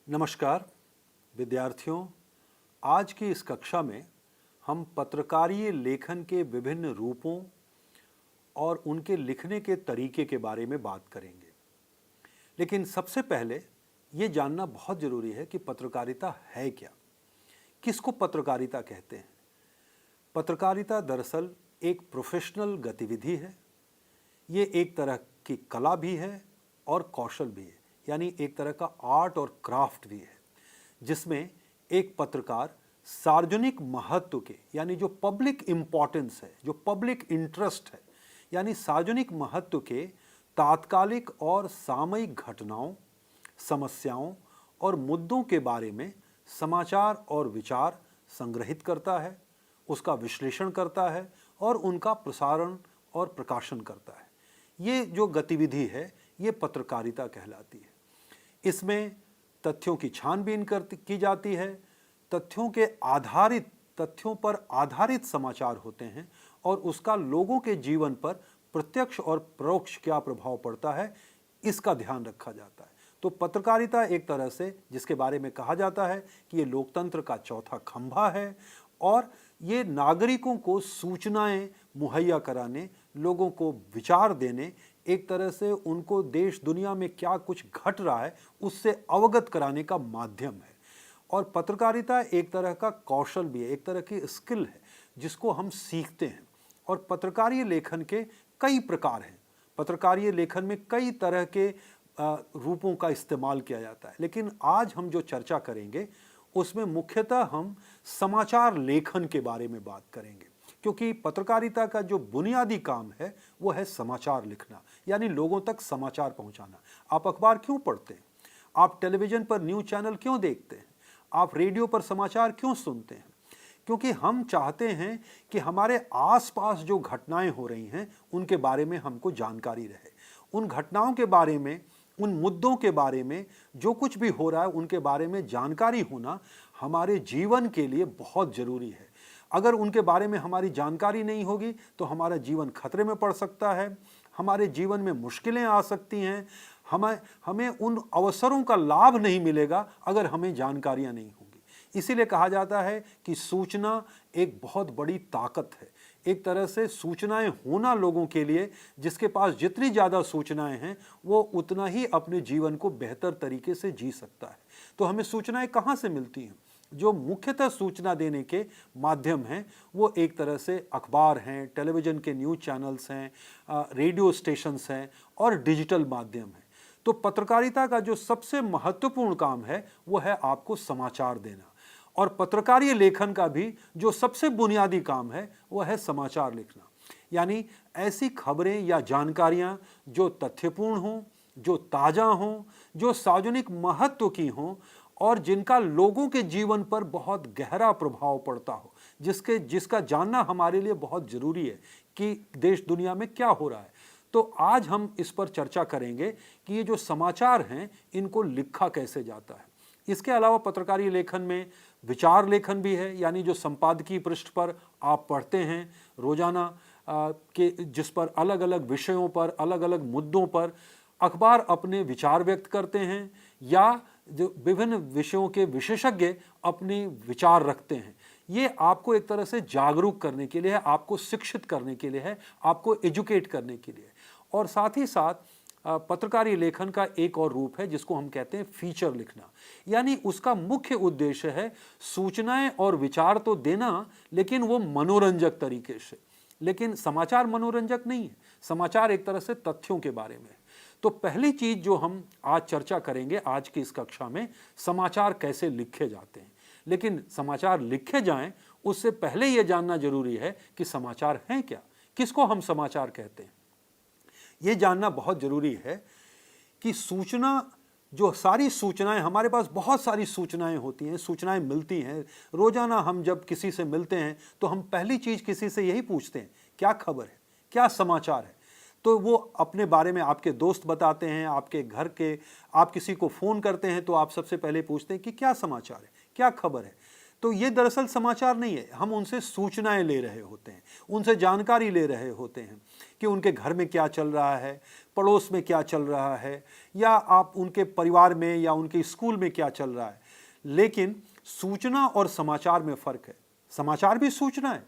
नमस्कार विद्यार्थियों, आज की इस कक्षा में हम पत्रकारीय लेखन के विभिन्न रूपों और उनके लिखने के तरीके के बारे में बात करेंगे। लेकिन सबसे पहले ये जानना बहुत ज़रूरी है कि पत्रकारिता है क्या, किसको पत्रकारिता कहते हैं। पत्रकारिता दरअसल एक प्रोफेशनल गतिविधि है। ये एक तरह की कला भी है और कौशल भी है, यानी एक तरह का आर्ट और क्राफ्ट भी है, जिसमें एक पत्रकार सार्वजनिक महत्व के, यानी जो पब्लिक इम्पोर्टेंस है, जो पब्लिक इंटरेस्ट है, यानी सार्वजनिक महत्व के तात्कालिक और सामयिक घटनाओं, समस्याओं और मुद्दों के बारे में समाचार और विचार संग्रहित करता है, उसका विश्लेषण करता है और उनका प्रसारण और प्रकाशन करता है। ये जो गतिविधि है ये पत्रकारिता कहलाती है। इसमें तथ्यों की छानबीन की जाती है, तथ्यों पर आधारित समाचार होते हैं और उसका लोगों के जीवन पर प्रत्यक्ष और परोक्ष क्या प्रभाव पड़ता है इसका ध्यान रखा जाता है। तो पत्रकारिता एक तरह से, जिसके बारे में कहा जाता है कि ये लोकतंत्र का चौथा खंभा है और ये नागरिकों को सूचनाएं मुहैया कराने, लोगों को विचार देने, एक तरह से उनको देश दुनिया में क्या कुछ घट रहा है उससे अवगत कराने का माध्यम है। और पत्रकारिता एक तरह का कौशल भी है, एक तरह की स्किल है जिसको हम सीखते हैं। और पत्रकारीय लेखन के कई प्रकार हैं। पत्रकारीय लेखन में कई तरह के रूपों का इस्तेमाल किया जाता है, लेकिन आज हम जो चर्चा करेंगे उसमें मुख्यतः हम समाचार लेखन के बारे में बात करेंगे, क्योंकि पत्रकारिता का जो बुनियादी काम है वो है समाचार लिखना, यानी लोगों तक समाचार पहुंचाना। आप अखबार क्यों पढ़ते हैं? आप टेलीविज़न पर न्यूज़ चैनल क्यों देखते हैं? आप रेडियो पर समाचार क्यों सुनते हैं? क्योंकि हम चाहते हैं कि हमारे आसपास जो घटनाएं हो रही हैं उनके बारे में हमको जानकारी रहे। उन घटनाओं के बारे में, उन मुद्दों के बारे में, जो कुछ भी हो रहा है उनके बारे में जानकारी होना हमारे जीवन के लिए बहुत ज़रूरी है। अगर उनके बारे में हमारी जानकारी नहीं होगी तो हमारा जीवन खतरे में पड़ सकता है, हमारे जीवन में मुश्किलें आ सकती हैं, हमें उन अवसरों का लाभ नहीं मिलेगा अगर हमें जानकारियां नहीं होंगी। इसीलिए कहा जाता है कि सूचना एक बहुत बड़ी ताकत है। एक तरह से सूचनाएं होना लोगों के लिए, जिसके पास जितनी ज़्यादा सूचनाएं हैं वो उतना ही अपने जीवन को बेहतर तरीके से जी सकता है। तो हमें सूचनाएं कहाँ से मिलती हैं? जो मुख्यतः सूचना देने के माध्यम हैं वो एक तरह से अखबार हैं, टेलीविज़न के न्यूज़ चैनल्स हैं, रेडियो स्टेशंस हैं और डिजिटल माध्यम हैं। तो पत्रकारिता का जो सबसे महत्वपूर्ण काम है वो है आपको समाचार देना, और पत्रकारीय लेखन का भी जो सबसे बुनियादी काम है वो है समाचार लिखना, यानी ऐसी खबरें या जानकारियां जो तथ्यपूर्ण हों, जो ताज़ा हों, जो सार्वजनिक महत्व की हों और जिनका लोगों के जीवन पर बहुत गहरा प्रभाव पड़ता हो, जिसका जानना हमारे लिए बहुत ज़रूरी है कि देश दुनिया में क्या हो रहा है। तो आज हम इस पर चर्चा करेंगे कि ये जो समाचार हैं इनको लिखा कैसे जाता है। इसके अलावा पत्रकारीय लेखन में विचार लेखन भी है, यानी जो संपादकीय पृष्ठ पर आप पढ़ते हैं रोजाना के, जिस पर अलग अलग विषयों पर, अलग अलग मुद्दों पर अखबार अपने विचार व्यक्त करते हैं, या जो विभिन्न विषयों के विशेषज्ञ अपने विचार रखते हैं। ये आपको एक तरह से जागरूक करने के लिए है, आपको शिक्षित करने के लिए है, आपको एजुकेट करने के लिए। और साथ ही साथ पत्रकारीय लेखन का एक और रूप है जिसको हम कहते हैं फीचर लिखना, यानी उसका मुख्य उद्देश्य है सूचनाएं और विचार तो देना, लेकिन वो मनोरंजक तरीके से। लेकिन समाचार मनोरंजक नहीं है, समाचार एक तरह से तथ्यों के बारे में है। तो पहली चीज जो हम आज चर्चा करेंगे आज की इस कक्षा में, समाचार कैसे लिखे जाते हैं। लेकिन समाचार लिखे जाएं उससे पहले यह जानना जरूरी है कि समाचार हैं क्या, किसको हम समाचार कहते हैं। ये जानना बहुत जरूरी है कि सूचना, जो सारी सूचनाएं, हमारे पास बहुत सारी सूचनाएं होती हैं, सूचनाएं मिलती हैं रोजाना। हम जब किसी से मिलते हैं तो हम पहली चीज किसी से यही पूछते हैं, क्या खबर है, क्या समाचार है। तो वो अपने बारे में आपके दोस्त बताते हैं, आपके घर के, आप किसी को फ़ोन करते हैं तो आप सबसे पहले पूछते हैं कि क्या समाचार है, क्या खबर है। तो ये दरअसल समाचार नहीं है, हम उनसे सूचनाएं ले रहे होते हैं, उनसे जानकारी ले रहे होते हैं कि उनके घर में क्या चल रहा है, पड़ोस में क्या चल रहा है, या आप उनके परिवार में या उनके स्कूल में क्या चल रहा है। लेकिन सूचना और समाचार में फ़र्क है। समाचार भी सूचना है,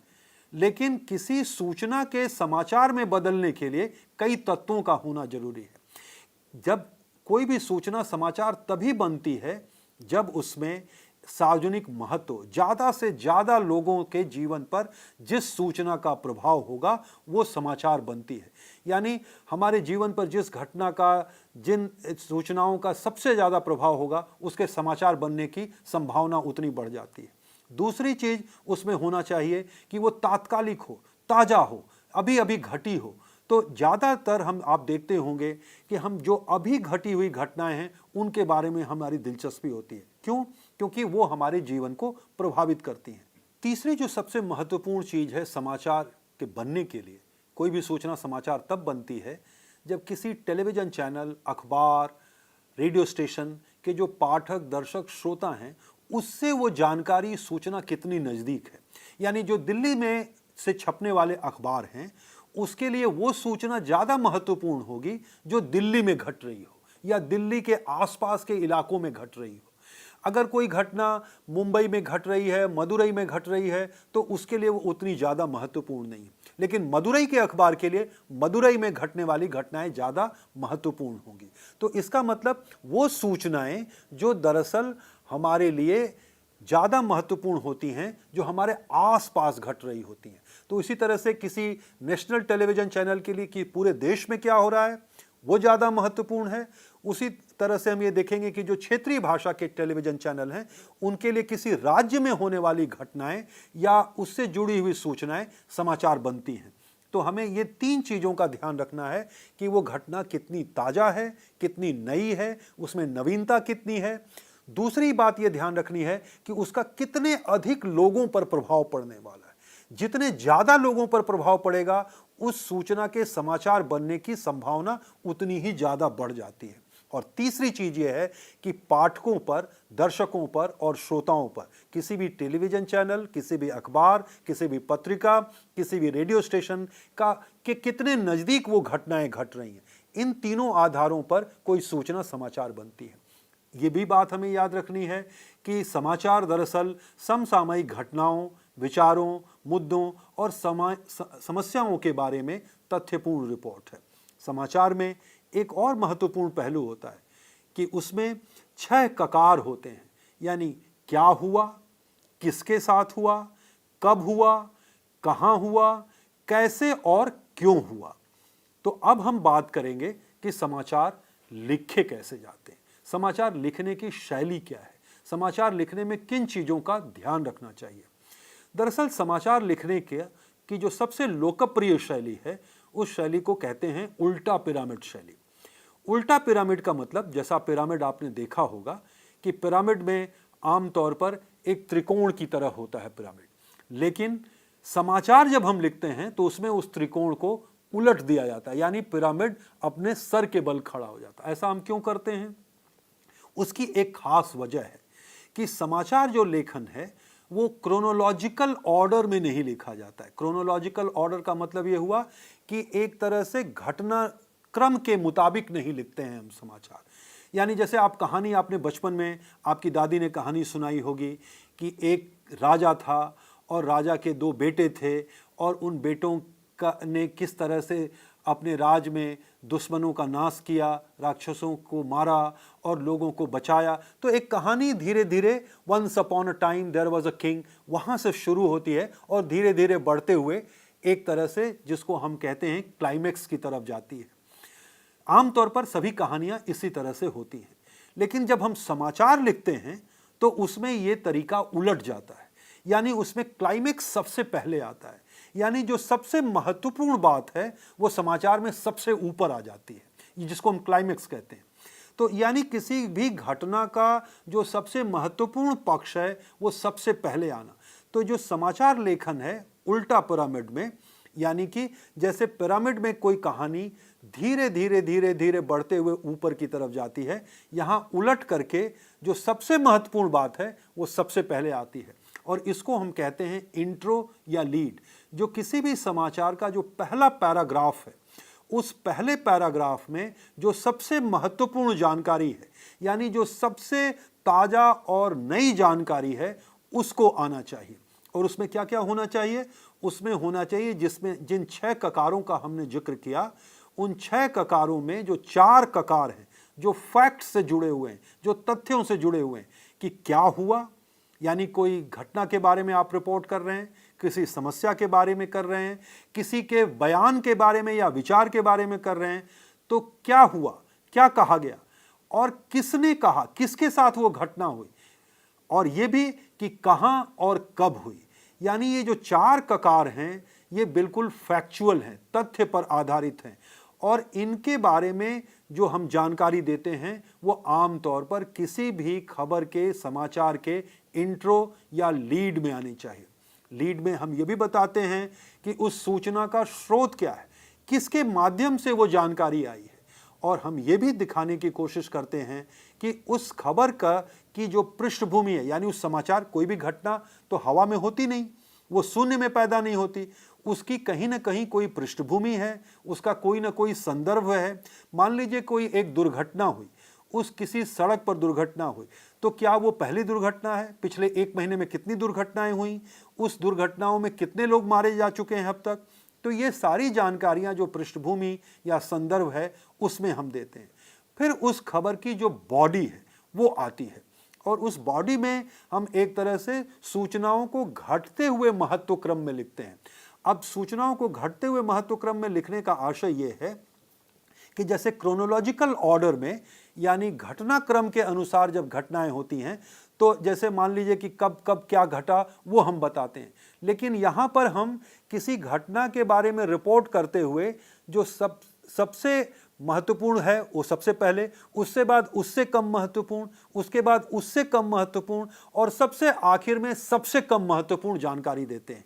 लेकिन किसी सूचना के समाचार में बदलने के लिए कई तत्वों का होना जरूरी है। जब कोई भी सूचना समाचार तभी बनती है जब उसमें सार्वजनिक महत्व, ज़्यादा से ज़्यादा लोगों के जीवन पर जिस सूचना का प्रभाव होगा वो समाचार बनती है। यानी हमारे जीवन पर जिस घटना का, जिन सूचनाओं का सबसे ज़्यादा प्रभाव होगा उसके समाचार बनने की संभावना उतनी बढ़ जाती है। दूसरी चीज़ उसमें होना चाहिए कि वो तात्कालिक हो, ताज़ा हो, अभी अभी घटी हो। तो ज़्यादातर आप देखते होंगे कि हम जो अभी घटी हुई घटनाएं हैं उनके बारे में हमारी दिलचस्पी होती है। क्यों? क्योंकि वो हमारे जीवन को प्रभावित करती हैं। तीसरी जो सबसे महत्वपूर्ण चीज़ है समाचार के बनने के लिए, कोई भी सूचना समाचार तब बनती है जब किसी टेलीविज़न चैनल, अखबार, रेडियो स्टेशन के जो पाठक, दर्शक, श्रोता हैं उससे वो जानकारी, सूचना कितनी नज़दीक है। यानी जो दिल्ली में से छपने वाले अखबार हैं उसके लिए वो सूचना ज़्यादा महत्वपूर्ण होगी जो दिल्ली में घट रही हो या दिल्ली के आसपास के इलाकों में घट रही हो। अगर कोई घटना मुंबई में घट रही है, मदुरई में घट रही है, तो उसके लिए वो उतनी ज़्यादा महत्वपूर्ण नहीं है। लेकिन मदुरई के अखबार के लिए मदुरई में घटने वाली घटनाएं ज़्यादा महत्वपूर्ण होंगी। तो इसका मतलब वो सूचनाएं जो दरअसल हमारे लिए ज़्यादा महत्वपूर्ण होती हैं, जो हमारे आसपास घट रही होती हैं। तो इसी तरह से किसी नेशनल टेलीविज़न चैनल के लिए कि पूरे देश में क्या हो रहा है वो ज़्यादा महत्वपूर्ण है। उसी तरह से हम ये देखेंगे कि जो क्षेत्रीय भाषा के टेलीविज़न चैनल हैं उनके लिए किसी राज्य में होने वाली घटनाएं या उससे जुड़ी हुई सूचनाएं समाचार बनती हैं। तो हमें ये तीन चीज़ों का ध्यान रखना है कि वो घटना कितनी ताज़ा है, कितनी नई है, उसमें नवीनता कितनी है। दूसरी बात ये ध्यान रखनी है कि उसका कितने अधिक लोगों पर प्रभाव पड़ने वाला है। जितने ज़्यादा लोगों पर प्रभाव पड़ेगा उस सूचना के समाचार बनने की संभावना उतनी ही ज़्यादा बढ़ जाती है। और तीसरी चीज़ ये है कि पाठकों पर, दर्शकों पर और श्रोताओं पर किसी भी टेलीविज़न चैनल, किसी भी अखबार, किसी भी पत्रिका, किसी भी रेडियो स्टेशन का कि कितने नज़दीक वो घटनाएं घट रही हैं, इन तीनों आधारों पर कोई सूचना समाचार बनती है। ये भी बात हमें याद रखनी है कि समाचार दरअसल समसामयिक घटनाओं, विचारों, मुद्दों और समस्याओं के बारे में तथ्यपूर्ण रिपोर्ट है। समाचार में एक और महत्वपूर्ण पहलू होता है कि उसमें 6 ककार होते हैं। यानी क्या हुआ, किसके साथ हुआ, कब हुआ, कहाँ हुआ, कैसे और क्यों हुआ। तो अब हम बात करेंगे कि समाचार लिखे कैसे जाते हैं, समाचार लिखने की शैली क्या है, समाचार लिखने में किन चीज़ों का ध्यान रखना चाहिए। दरअसल समाचार लिखने की जो सबसे लोकप्रिय शैली है उस शैली को कहते हैं उल्टा पिरामिड शैली। उल्टा पिरामिड का मतलब, जैसा पिरामिड आपने देखा होगा कि पिरामिड में आमतौर पर एक त्रिकोण की तरह होता है पिरामिड, लेकिन समाचार जब हम लिखते हैं तो उसमें उस त्रिकोण को उलट दिया जाता है, यानी पिरामिड अपने सर के बल खड़ा हो जाता है। ऐसा हम क्यों करते हैं? उसकी एक खास वजह है कि समाचार जो लेखन है वो क्रोनोलॉजिकल ऑर्डर में नहीं लिखा जाता है। क्रोनोलॉजिकल ऑर्डर का मतलब ये हुआ कि एक तरह से घटना क्रम के मुताबिक नहीं लिखते हैं हम समाचार। यानी जैसे आप कहानी, आपने बचपन में आपकी दादी ने कहानी सुनाई होगी कि एक राजा था और राजा के 2 बेटे थे और उन बेटों ने किस तरह से अपने राज में दुश्मनों का नाश किया, राक्षसों को मारा और लोगों को बचाया। तो एक कहानी धीरे धीरे once upon a time there was a king वहाँ से शुरू होती है और धीरे धीरे बढ़ते हुए एक तरह से जिसको हम कहते हैं क्लाइमेक्स की तरफ जाती है। आमतौर पर सभी कहानियाँ इसी तरह से होती हैं, लेकिन जब हम समाचार लिखते हैं तो उसमें ये तरीका उलट जाता है। यानी उसमें क्लाइमेक्स सबसे पहले आता है, यानी जो सबसे महत्वपूर्ण बात है वो समाचार में सबसे ऊपर आ जाती है, जिसको हम क्लाइमेक्स कहते हैं। तो यानी किसी भी घटना का जो सबसे महत्वपूर्ण पक्ष है वो सबसे पहले आना। तो जो समाचार लेखन है उल्टा पिरामिड में, यानी कि जैसे पिरामिड में कोई कहानी धीरे धीरे धीरे धीरे बढ़ते हुए ऊपर की तरफ जाती है, यहाँ उलट करके जो सबसे महत्वपूर्ण बात है वो सबसे पहले आती है। और इसको हम कहते हैं इंट्रो या लीड। जो किसी भी समाचार का जो पहला पैराग्राफ है, उस पहले पैराग्राफ में जो सबसे महत्वपूर्ण जानकारी है, यानी जो सबसे ताज़ा और नई जानकारी है, उसको आना चाहिए। और उसमें क्या क्या होना चाहिए? उसमें होना चाहिए जिसमें जिन 6 ककारों का हमने जिक्र किया, उन 6 ककारों में जो 4 ककार हैं जो फैक्ट से जुड़े हुए हैं, जो तथ्यों से जुड़े हुए हैं कि क्या हुआ, यानी कोई घटना के बारे में आप रिपोर्ट कर रहे हैं, किसी समस्या के बारे में कर रहे हैं, किसी के बयान के बारे में या विचार के बारे में कर रहे हैं, तो क्या हुआ, क्या कहा गया और किसने कहा, किसके साथ वो घटना हुई, और ये भी कि कहां और कब हुई। यानी ये जो 4 ककार हैं ये बिल्कुल फैक्चुअल हैं, तथ्य पर आधारित हैं, और इनके बारे में जो हम जानकारी देते हैं वो आमतौर पर किसी भी खबर के, समाचार के इंट्रो या लीड में आनी चाहिए। लीड में हम ये भी बताते हैं कि उस सूचना का स्रोत क्या है, किसके माध्यम से वो जानकारी आई है, और हम ये भी दिखाने की कोशिश करते हैं कि उस खबर का की जो पृष्ठभूमि है, यानी उस समाचार, कोई भी घटना तो हवा में होती नहीं, वो शून्य में पैदा नहीं होती, उसकी कहीं ना कहीं कोई पृष्ठभूमि है, उसका कोई ना कोई संदर्भ है। मान लीजिए कोई एक दुर्घटना हुई, उस किसी सड़क पर दुर्घटना हुई, तो क्या वो पहली दुर्घटना है? पिछले 1 महीने में कितनी दुर्घटनाएं हुई, उस दुर्घटनाओं में कितने लोग मारे जा चुके हैं अब तक? तो ये सारी जानकारियां जो पृष्ठभूमि या संदर्भ है उसमें हम देते हैं। फिर उस खबर की जो बॉडी है वो आती है, और उस बॉडी में हम एक तरह से सूचनाओं को घटते हुए महत्व क्रम में लिखते हैं। अब सूचनाओं को घटते हुए महत्व क्रम में लिखने का आशय ये है कि जैसे क्रोनोलॉजिकल ऑर्डर में, यानी घटनाक्रम के अनुसार जब घटनाएं होती हैं, तो जैसे मान लीजिए कि कब कब क्या घटा वो हम बताते हैं, लेकिन यहाँ पर हम किसी घटना के बारे में रिपोर्ट करते हुए जो सबसे महत्वपूर्ण है वो सबसे पहले, उससे बाद उससे कम महत्वपूर्ण, उसके बाद उससे कम महत्वपूर्ण, और सबसे आखिर में सबसे कम महत्वपूर्ण जानकारी देते हैं।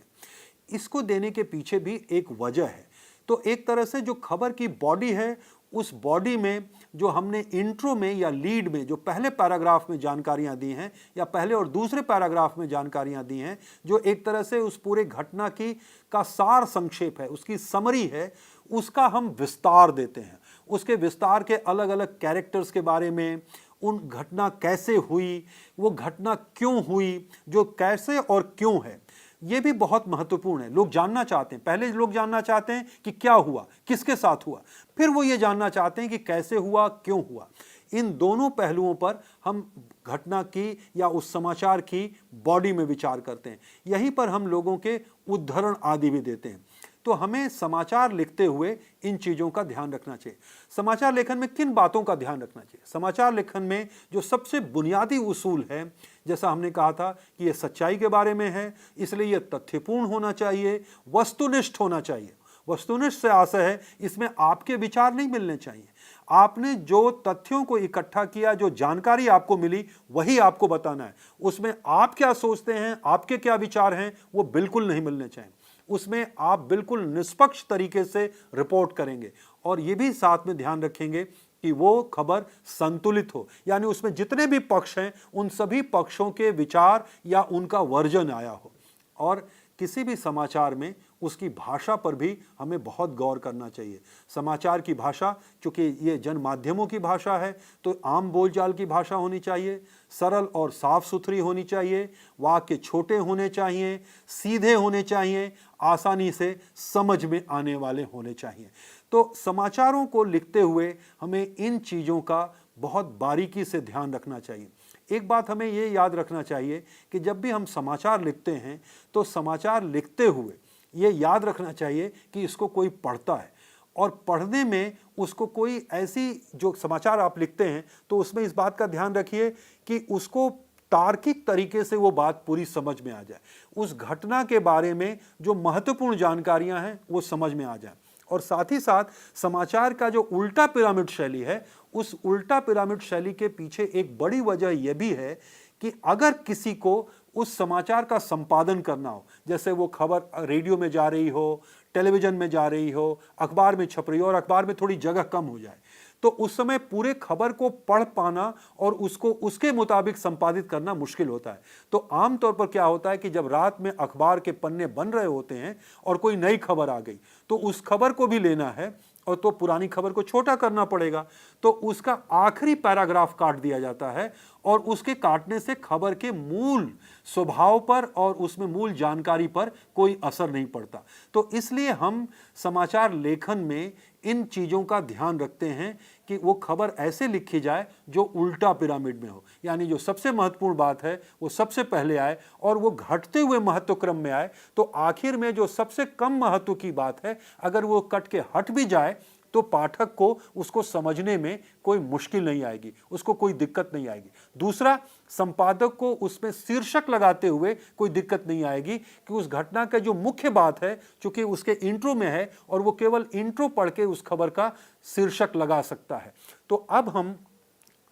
इसको देने के पीछे भी एक वजह है। तो एक तरह से जो खबर की बॉडी है, उस बॉडी में जो हमने इंट्रो में या लीड में जो पहले पैराग्राफ में जानकारियां दी हैं, या पहले और दूसरे पैराग्राफ में जानकारियां दी हैं, जो एक तरह से उस पूरे घटना की का सार संक्षेप है, उसकी समरी है, उसका हम विस्तार देते हैं। उसके विस्तार के अलग अलग कैरेक्टर्स के बारे में, उन घटना कैसे हुई, वो घटना क्यों हुई, जो कैसे और क्यों है, ये भी बहुत महत्वपूर्ण है। लोग जानना चाहते हैं, पहले लोग जानना चाहते हैं कि क्या हुआ, किसके साथ हुआ, फिर वो ये जानना चाहते हैं कि कैसे हुआ, क्यों हुआ। इन दोनों पहलुओं पर हम घटना की या उस समाचार की बॉडी में विचार करते हैं। यहीं पर हम लोगों के उद्धरण आदि भी देते हैं। तो हमें समाचार लिखते हुए इन चीज़ों का ध्यान रखना चाहिए। समाचार लेखन में किन बातों का ध्यान रखना चाहिए? समाचार लेखन में जो सबसे बुनियादी उसूल है, जैसा हमने कहा था कि ये सच्चाई के बारे में है, इसलिए ये तथ्यपूर्ण होना चाहिए, वस्तुनिष्ठ होना चाहिए। वस्तुनिष्ठ से आशय है इसमें आपके विचार नहीं मिलने चाहिए। आपने जो तथ्यों को इकट्ठा किया, जो जानकारी आपको मिली, वही आपको बताना है। उसमें आप क्या सोचते हैं, आपके क्या विचार हैं, वो बिल्कुल नहीं मिलने चाहिए। उसमें आप बिल्कुल निष्पक्ष तरीके से रिपोर्ट करेंगे, और ये भी साथ में ध्यान रखेंगे कि वो खबर संतुलित हो, यानी उसमें जितने भी पक्ष हैं उन सभी पक्षों के विचार या उनका वर्जन आया हो। और किसी भी समाचार में उसकी भाषा पर भी हमें बहुत गौर करना चाहिए। समाचार की भाषा, चूंकि ये जन माध्यमों की भाषा है, तो आम बोलचाल की भाषा होनी चाहिए, सरल और साफ सुथरी होनी चाहिए, वाक्य छोटे होने चाहिए, सीधे होने चाहिए, आसानी से समझ में आने वाले होने चाहिए। तो समाचारों को लिखते हुए हमें इन चीज़ों का बहुत बारीकी से ध्यान रखना चाहिए। एक बात हमें ये याद रखना चाहिए कि जब भी हम समाचार लिखते हैं तो समाचार लिखते हुए ये याद रखना चाहिए कि इसको कोई पढ़ता है, और पढ़ने में उसको कोई ऐसी, जो समाचार आप लिखते हैं तो उसमें इस बात का ध्यान रखिए कि उसको तार्किक तरीके से वो बात पूरी समझ में आ जाए, उस घटना के बारे में जो महत्वपूर्ण जानकारियां हैं वो समझ में आ जाए। और साथ ही साथ समाचार का जो उल्टा पिरामिड शैली है, उस उल्टा पिरामिड शैली के पीछे एक बड़ी वजह यह भी है कि अगर किसी को उस समाचार का संपादन करना हो, जैसे वो खबर रेडियो में जा रही हो, टेलीविजन में जा रही हो, अखबार में छप रही हो, और अखबार में थोड़ी जगह कम हो जाए, तो उस समय पूरे खबर को पढ़ पाना और उसको उसके मुताबिक संपादित करना मुश्किल होता है। तो आमतौर पर क्या होता है कि जब रात में अखबार के पन्ने बन रहे होते हैं और कोई नई खबर आ गई, तो उस खबर को भी लेना है और तो पुरानी खबर को छोटा करना पड़ेगा, तो उसका आखिरी पैराग्राफ काट दिया जाता है और उसके काटने से खबर के मूल स्वभाव पर और उसमें मूल जानकारी पर कोई असर नहीं पड़ता। तो इसलिए हम समाचार लेखन में इन चीज़ों का ध्यान रखते हैं कि वो खबर ऐसे लिखी जाए जो उल्टा पिरामिड में हो, यानी जो सबसे महत्वपूर्ण बात है वो सबसे पहले आए और वो घटते हुए महत्व क्रम में आए। तो आखिर में जो सबसे कम महत्व की बात है, अगर वो कट के हट भी जाए तो पाठक को उसको समझने में कोई मुश्किल नहीं आएगी, उसको कोई दिक्कत नहीं आएगी। दूसरा, संपादक को उसमें शीर्षक लगाते हुए कोई दिक्कत नहीं आएगी कि उस घटना का जो मुख्य बात है चूंकि उसके इंट्रो में है और वो केवल इंट्रो पढ़ के उस खबर का शीर्षक लगा सकता है। तो अब हम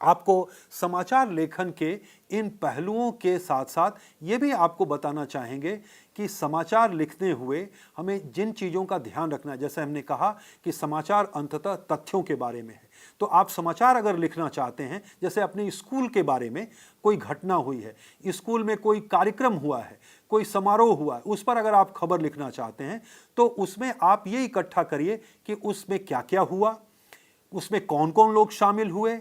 आपको समाचार लेखन के इन पहलुओं के साथ साथ ये भी आपको बताना चाहेंगे कि समाचार लिखते हुए हमें जिन चीज़ों का ध्यान रखना है, जैसे हमने कहा कि समाचार अंततः तथ्यों के बारे में है। तो आप समाचार अगर लिखना चाहते हैं, जैसे अपने स्कूल के बारे में कोई घटना हुई है, स्कूल में कोई कार्यक्रम हुआ है, कोई समारोह हुआ है, उस पर अगर आप खबर लिखना चाहते हैं तो उसमें आप ये इकट्ठा करिए कि उसमें क्या क्या हुआ, उसमें कौन कौन लोग शामिल हुए,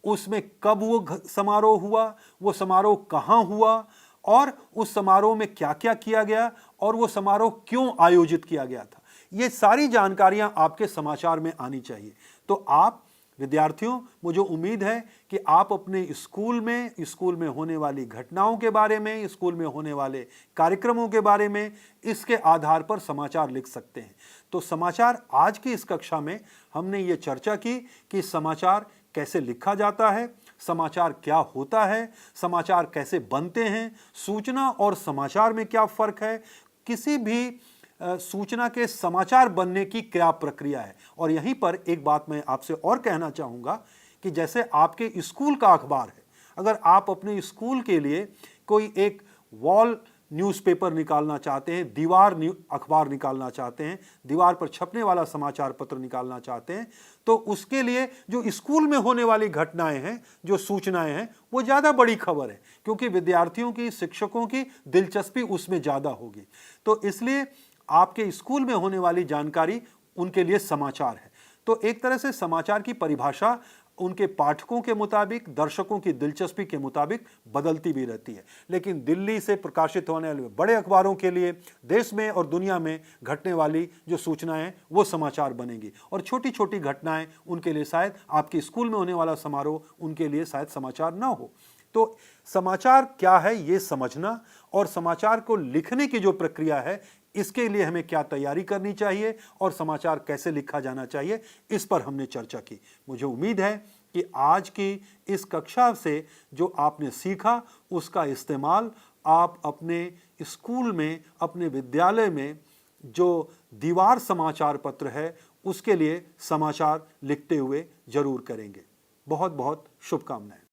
उसमें कब वो समारोह हुआ, वो समारोह कहाँ हुआ और उस समारोह में क्या क्या किया गया और वो समारोह क्यों आयोजित किया गया था। ये सारी जानकारियां आपके समाचार में आनी चाहिए। तो आप विद्यार्थियों, मुझे उम्मीद है कि आप अपने स्कूल में होने वाली घटनाओं के बारे में, स्कूल में होने वाले कार्यक्रमों के बारे में इसके आधार पर समाचार लिख सकते हैं। तो समाचार, आज की इस कक्षा में हमने ये चर्चा की कि समाचार कैसे लिखा जाता है, समाचार क्या होता है, समाचार कैसे बनते हैं, सूचना और समाचार में क्या फर्क है, किसी भी सूचना के समाचार बनने की क्या प्रक्रिया है। और यहीं पर एक बात मैं आपसे और कहना चाहूँगा कि जैसे आपके स्कूल का अखबार है, अगर आप अपने स्कूल के लिए कोई एक वॉल न्यूज़पेपर निकालना चाहते हैं, दीवार अखबार निकालना चाहते हैं, दीवार पर छपने वाला समाचार पत्र निकालना चाहते हैं, तो उसके लिए जो स्कूल में होने वाली घटनाएं हैं, जो सूचनाएं हैं, वो ज़्यादा बड़ी खबर है, क्योंकि विद्यार्थियों की, शिक्षकों की दिलचस्पी उसमें ज़्यादा होगी। तो इसलिए आपके स्कूल में होने वाली जानकारी उनके लिए समाचार है। तो एक तरह से समाचार की परिभाषा उनके पाठकों के मुताबिक, दर्शकों की दिलचस्पी के मुताबिक बदलती भी रहती है। लेकिन दिल्ली से प्रकाशित होने वाले बड़े अखबारों के लिए देश में और दुनिया में घटने वाली जो सूचनाएं वो समाचार बनेंगी, और छोटी छोटी घटनाएं उनके लिए शायद आपके स्कूल में होने वाला समारोह उनके लिए शायद समाचार ना हो। तो समाचार क्या है ये समझना और समाचार को लिखने की जो प्रक्रिया है इसके लिए हमें क्या तैयारी करनी चाहिए और समाचार कैसे लिखा जाना चाहिए, इस पर हमने चर्चा की। मुझे उम्मीद है कि आज की इस कक्षा से जो आपने सीखा उसका इस्तेमाल आप अपने स्कूल में, अपने विद्यालय में जो दीवार समाचार पत्र है उसके लिए समाचार लिखते हुए जरूर करेंगे। बहुत बहुत शुभकामनाएं।